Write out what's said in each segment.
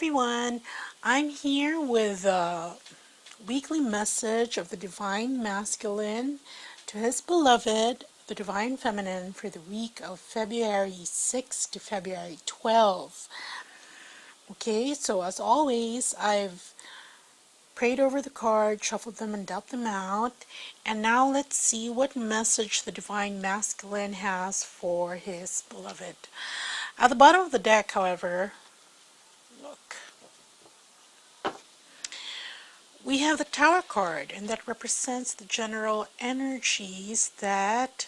everyone, I'm here with a weekly message of the Divine Masculine to his beloved, the Divine Feminine, for the week of February 6 to February 12. Okay, so as always, I've prayed over the cards, shuffled them, and dealt them out. And now let's see what message the Divine Masculine has for his beloved. At the bottom of the deck, however, look, we have the Tower card, and that represents the general energies that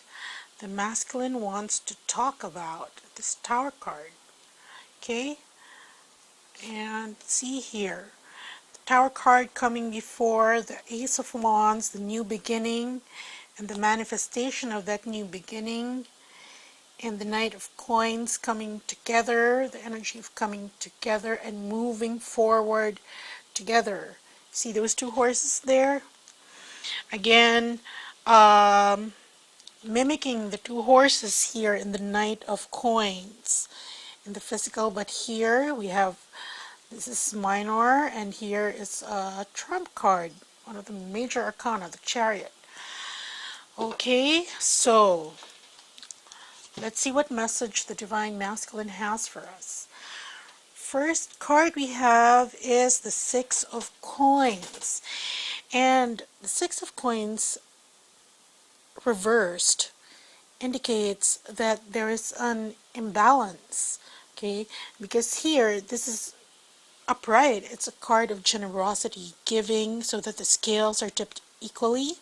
the masculine wants to talk about. This Tower card. Okay? And see here. The Tower card coming before the Ace of Wands, the new beginning, and the manifestation of that new beginning. And the Knight of Coins coming together, the energy of coming together and moving forward together. See those two horses there? Again, mimicking the two horses here in the Knight of Coins in the physical, but here we have, this is minor, and here is a trump card, one of the major arcana, the Chariot. Okay, so let's see what message the Divine Masculine has for us. First card we have is the Six of Coins. And the Six of Coins reversed indicates that there is an imbalance. Okay, because here this is upright. It's a card of generosity, giving, so that the scales are tipped equally.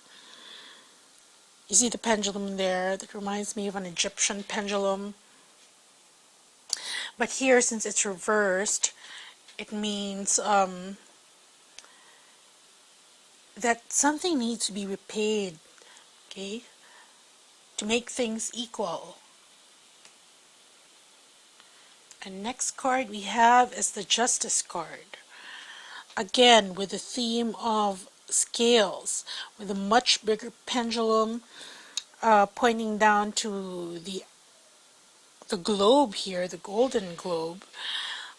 You see the pendulum there that reminds me of an Egyptian pendulum. But here, since it's reversed, it means that something needs to be repaid, okay, to make things equal. And next card we have is the Justice card. Again, with the theme of scales, with a much bigger pendulum pointing down to the globe here, the golden globe.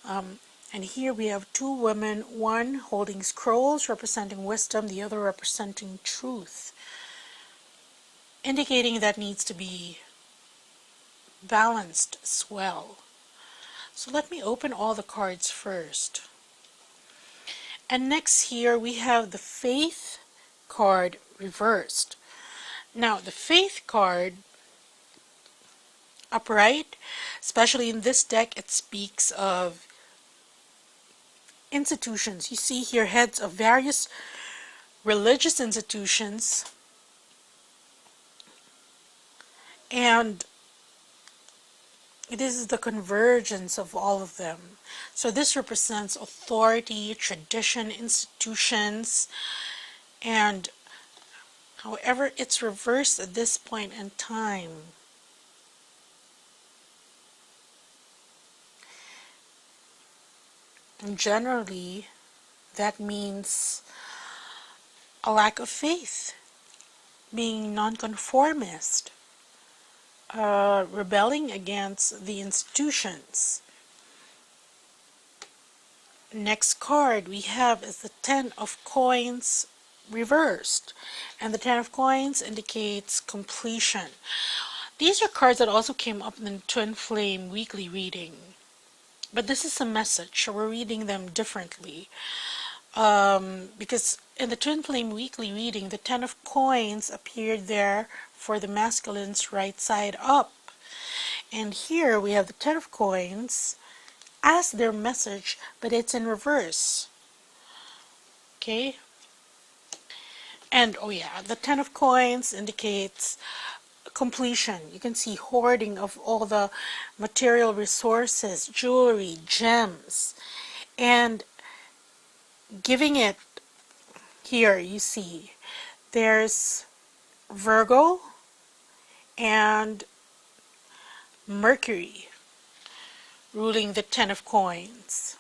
And here we have two women, one holding scrolls representing wisdom, the other representing truth, indicating that needs to be balanced as well. So let me open all the cards first. And next here we have the Faith card reversed. Now the Faith card upright, especially in this deck, it speaks of institutions. You see here heads of various religious institutions, and this is the convergence of all of them. So this represents authority, tradition, institutions, and however it's reversed at this point in time, and generally that means a lack of faith, being nonconformist, rebelling against the institutions. Next card we have is the Ten of Coins reversed, and the Ten of Coins indicates completion. These are cards that also came up in the Twin Flame weekly reading, but this is a message, so we're reading them differently. Because in the Twin Flame weekly reading, the Ten of Coins appeared there for the masculine's right side up. And here we have the Ten of Coins as their message, but it's in reverse. Okay? And oh yeah, the Ten of Coins indicates completion. You can see hoarding of all the material resources, jewelry, gems, and giving it. Here you see there's Virgo and Mercury ruling the Ten of Coins.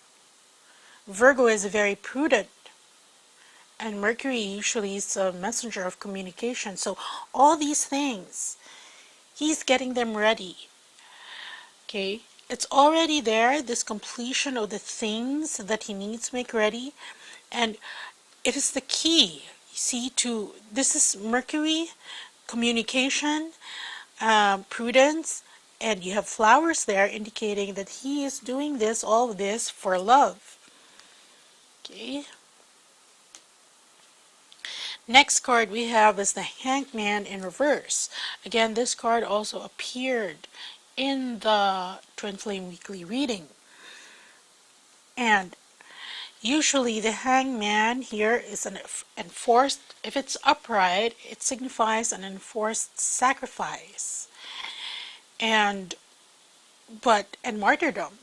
Virgo is very prudent, and Mercury usually is a messenger of communication. So all these things, he's getting them ready. Okay, It's already there, this completion of the things that he needs to make ready. And it is the key, you see, to this is Mercury, communication, prudence, and you have flowers there indicating that he is doing this, all of this for love. Okay. Next card we have is the Hangman in reverse. Again, this card also appeared in the Twin Flame Weekly reading. And usually the Hangman here is an enforced, if it's upright, it signifies an enforced sacrifice and martyrdom.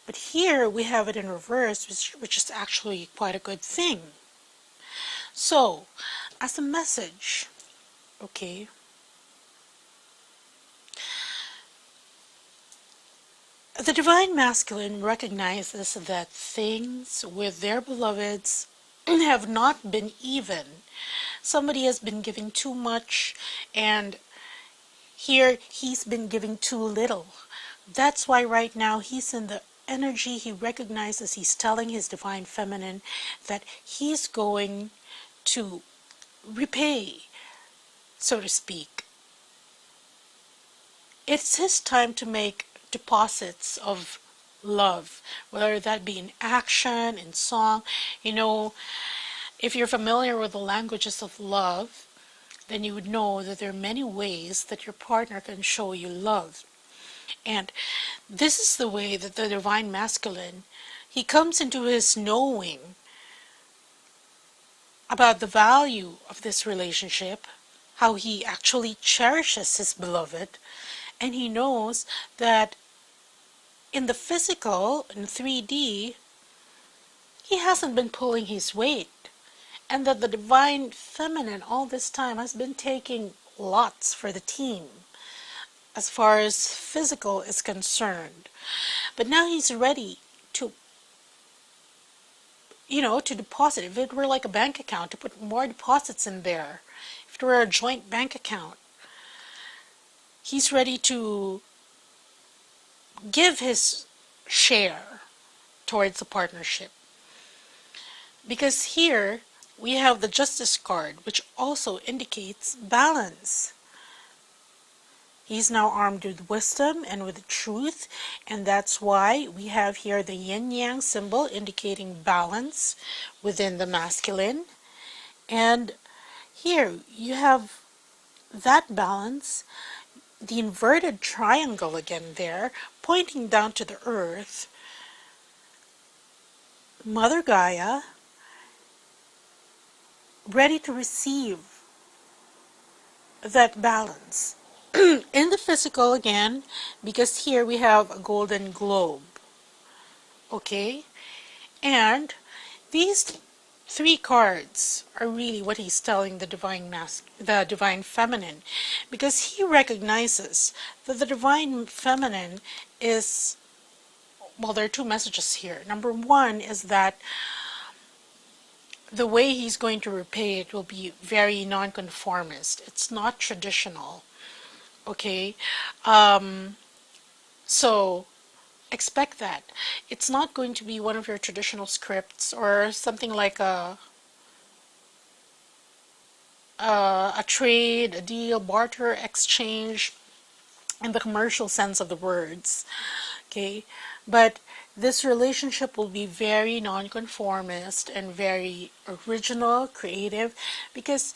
But here we have it in reverse, which is actually quite a good thing. So, as a message, okay, the Divine Masculine recognizes that things with their beloveds have not been even. Somebody has been giving too much, and here he's been giving too little. That's why right now he's in the energy. He recognizes, he's telling his Divine Feminine that he's going to repay, so to speak. It's his time to make deposits of love, whether that be in action, in song. You know, if you're familiar with the languages of love, then you would know that there are many ways that your partner can show you love. And this is the way that the Divine Masculine, he comes into his knowing about the value of this relationship, how he actually cherishes his beloved, and he knows that in the physical, in 3D, he hasn't been pulling his weight, and that the Divine Feminine all this time has been taking lots for the team as far as physical is concerned. But now he's ready to, to deposit. If it were like a bank account, to put more deposits in there, if it were a joint bank account, he's ready to give his share towards the partnership. Because here we have the Justice card, which also indicates balance. He's now armed with wisdom and with truth, and that's why we have here the yin-yang symbol indicating balance within the masculine. And here you have that balance, the inverted triangle again there, pointing down to the earth, Mother Gaia, ready to receive that balance. In the physical again, because here we have a golden globe. Okay? And these three cards are really what he's telling the Divine Feminine, because he recognizes that the Divine Feminine is, well, there are two messages here. Number one is that the way he's going to repay it will be very nonconformist. It's not traditional. Okay? So expect that. It's not going to be one of your traditional scripts or something like a trade, a deal, barter, exchange in the commercial sense of the words. Okay? But this relationship will be very nonconformist and very original, creative, because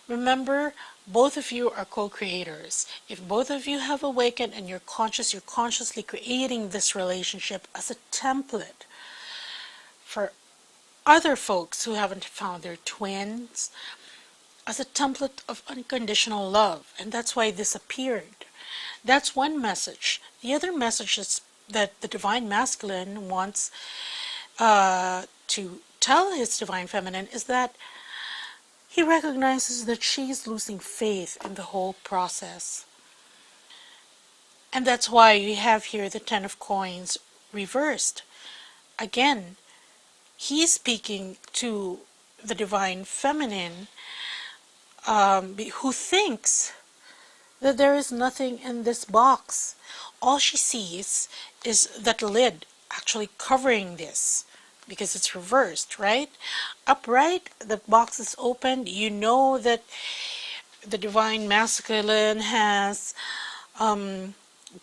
remember, both of you are co-creators. If both of you have awakened and you're consciously creating this relationship as a template for other folks who haven't found their twins, as a template of unconditional love. And that's why this appeared. That's one message. The other message is that the Divine Masculine wants to tell his Divine Feminine is that he recognizes that she's losing faith in the whole process. And that's why we have here the Ten of Coins reversed. Again, he's speaking to the Divine Feminine who thinks that there is nothing in this box. all she sees is that lid actually covering this because it's reversed, right? Upright, the box is opened. You know that the divine masculine has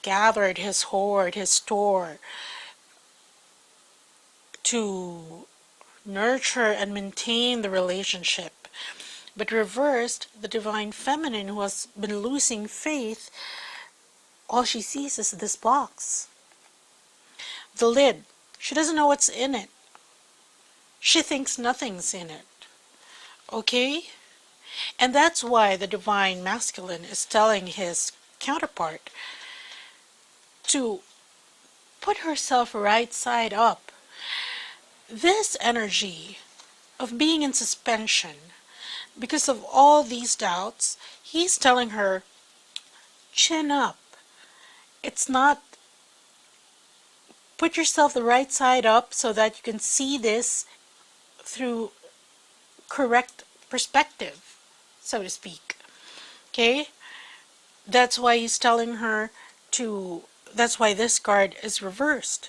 gathered his hoard, his store, to nurture and maintain the relationship. But reversed, the divine feminine who has been losing faith, all she sees is this box. The lid. She doesn't know what's in it. She thinks nothing's in it. Okay? And that's why the divine masculine is telling his counterpart to put herself right side up. This energy of being in suspension because of all these doubts, he's telling her, chin up. It's not, put yourself the right side up so that you can see this through correct perspective, so to speak. Okay? That's why he's telling her to, that's why this card is reversed.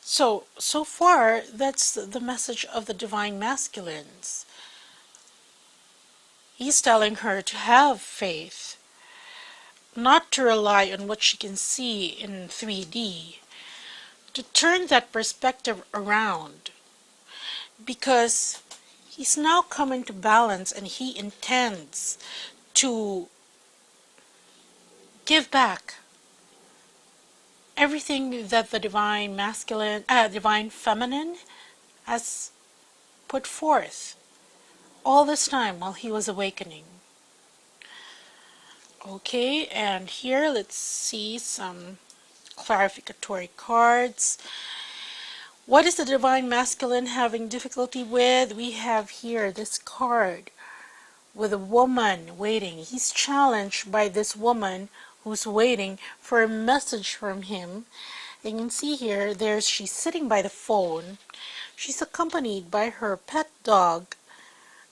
So far, that's the message of the divine masculines. He's telling her to have faith, not to rely on what she can see in 3D, to turn that perspective around, because he's now coming to balance and he intends to give back everything that the divine masculine, divine feminine has put forth all this time while he was awakening. Okay, and here let's see some clarificatory cards. What is the divine masculine having difficulty with? We have here this card with a woman waiting. He's challenged by this woman who's waiting for a message from him. You can see here, she's sitting by the phone. She's accompanied by her pet dog.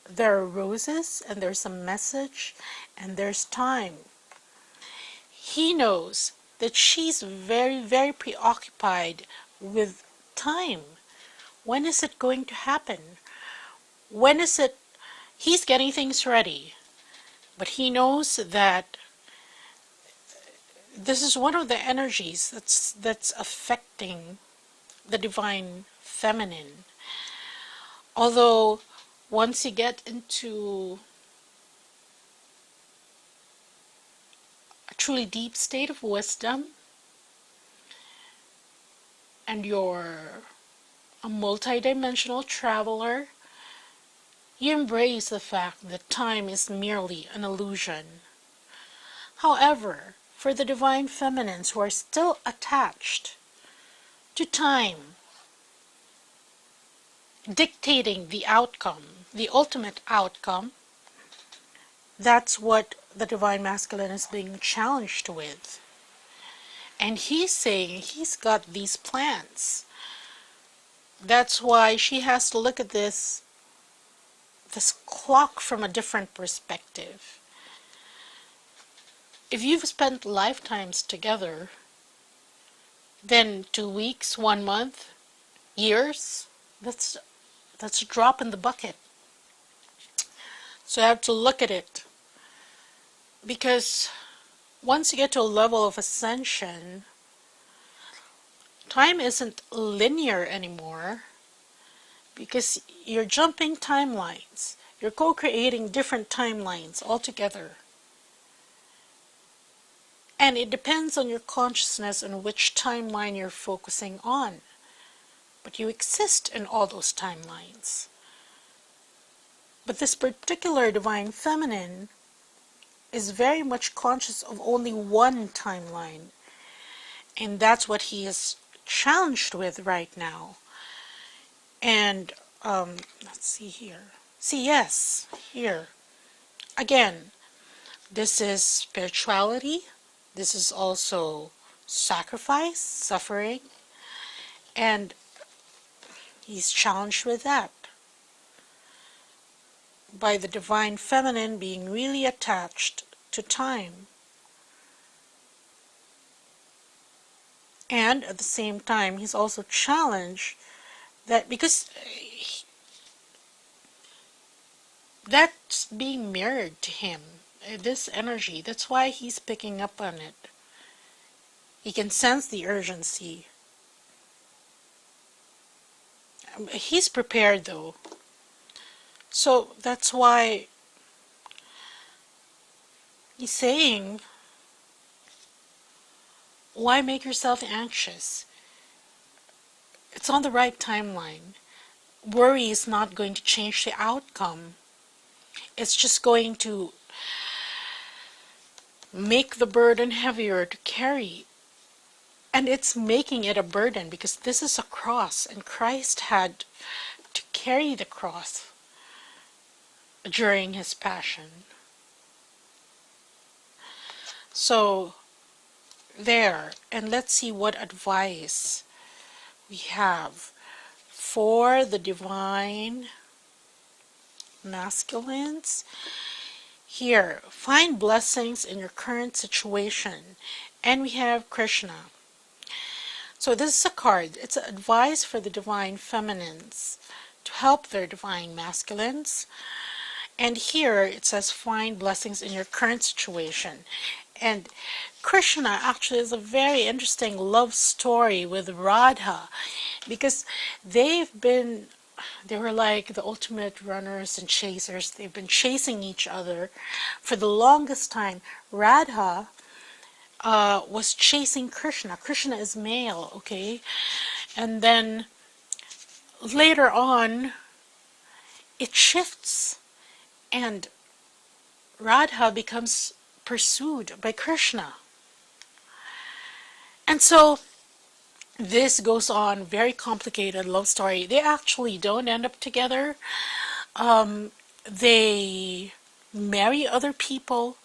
There are roses, and there's a message, and there's time. He knows that she's very, very preoccupied with time. When is it going to happen? When is it? He's getting things ready, but he knows that this is one of the energies that's affecting the divine feminine. Although once you get into a truly deep state of wisdom and you're a multidimensional traveler, you embrace the fact that time is merely an illusion. However, for the divine feminines who are still attached to time, dictating the outcome, the ultimate outcome, that's what the divine masculine is being challenged with. And he's saying he's got these plans. That's why she has to look at this clock from a different perspective. If you've spent lifetimes together, then 2 weeks, 1 month, years, that's a drop in the bucket. So you have to look at it. Because once you get to a level of ascension, time isn't linear anymore, because you're jumping timelines. You're co-creating different timelines altogether. And it depends on your consciousness and which timeline you're focusing on. But you exist in all those timelines. But this particular divine feminine is very much conscious of only one timeline. And that's what he is challenged with right now. And let's see here. See, yes, here. Again, this is spirituality. This is also sacrifice, suffering. And he's challenged with that. By the divine feminine being really attached to time. And at the same time, he's also challenged that because that's being mirrored to him, this energy. That's why he's picking up on it. He can sense the urgency. He's prepared though. So that's why he's saying, why make yourself anxious? It's on the right timeline. Worry is not going to change the outcome. It's just going to make the burden heavier to carry. And it's making it a burden because this is a cross, and Christ had to carry the cross during his passion. So, there. And let's see what advice we have for the divine masculines. Here, find blessings in your current situation. And we have Krishna. So this is a card. It's advice for the divine feminines to help their divine masculines. And here it says find blessings in your current situation. And Krishna actually is a very interesting love story with Radha, because they were like the ultimate runners and chasers. They've been chasing each other for the longest time. Radha was chasing Krishna. Krishna is male, okay? And then later on, it shifts, and Radha becomes pursued by Krishna. And so this goes on, very complicated love story. They actually don't end up together. They marry other people,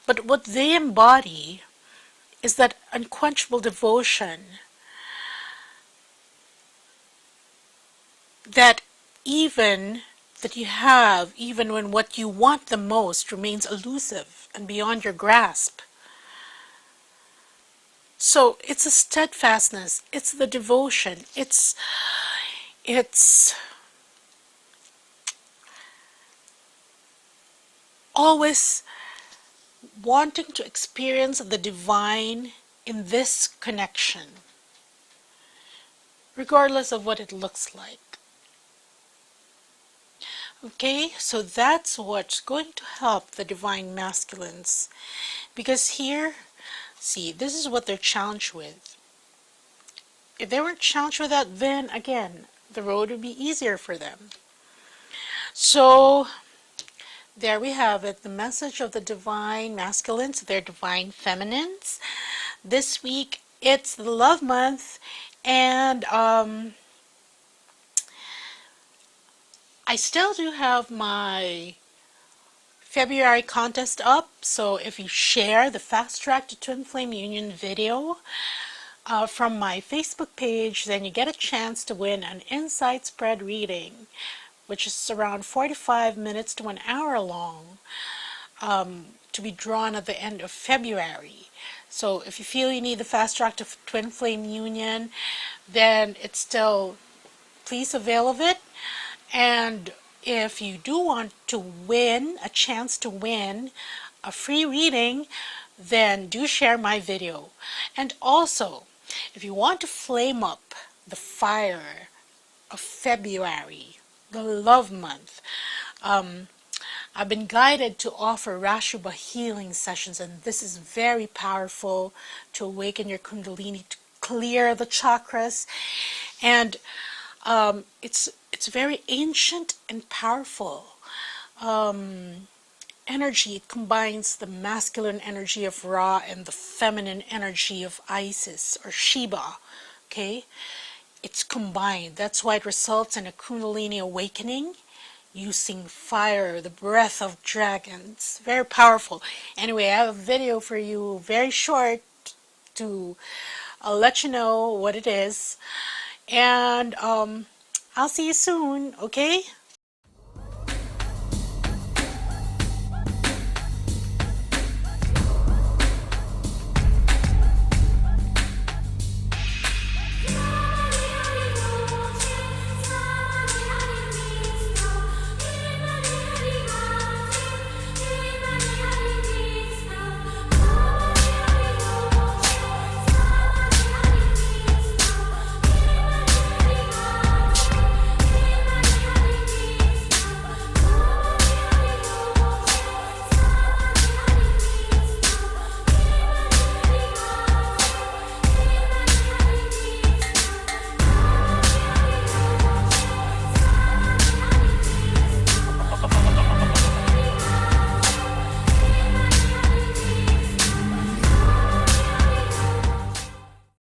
but what they embody is that unquenchable devotion that you have, even when what you want the most remains elusive and beyond your grasp. So it's a steadfastness, it's the devotion, it's always wanting to experience the divine in this connection, regardless of what it looks like. Okay, so that's what's going to help the divine masculines. Because here, see, this is what they're challenged with. If they weren't challenged with that, then again, the road would be easier for them. So, there we have it, the message of the divine masculines, their divine feminines. This week, it's the love month, and I still do have my February contest up, so if you share the Fast Track to Twin Flame Union video from my Facebook page, then you get a chance to win an Insight Spread reading, which is around 45 minutes to 1 hour long, to be drawn at the end of February. So if you feel you need the Fast Track to Twin Flame Union, then it's still, please avail of it. And if you do want to win, a chance to win a free reading, then do share my video. And also, if you want to flame up the fire of February, the love month, I've been guided to offer RASHEEBA healing sessions, and this is very powerful to awaken your Kundalini, to clear the chakras. And it's very ancient and powerful energy. It combines the masculine energy of Ra and the feminine energy of Isis or Sheba. Okay, it's combined. That's why it results in a Kundalini awakening using fire, the breath of dragons. Very powerful. Anyway, I have a video for you, very short, to let you know what it is. And I'll see you soon, okay?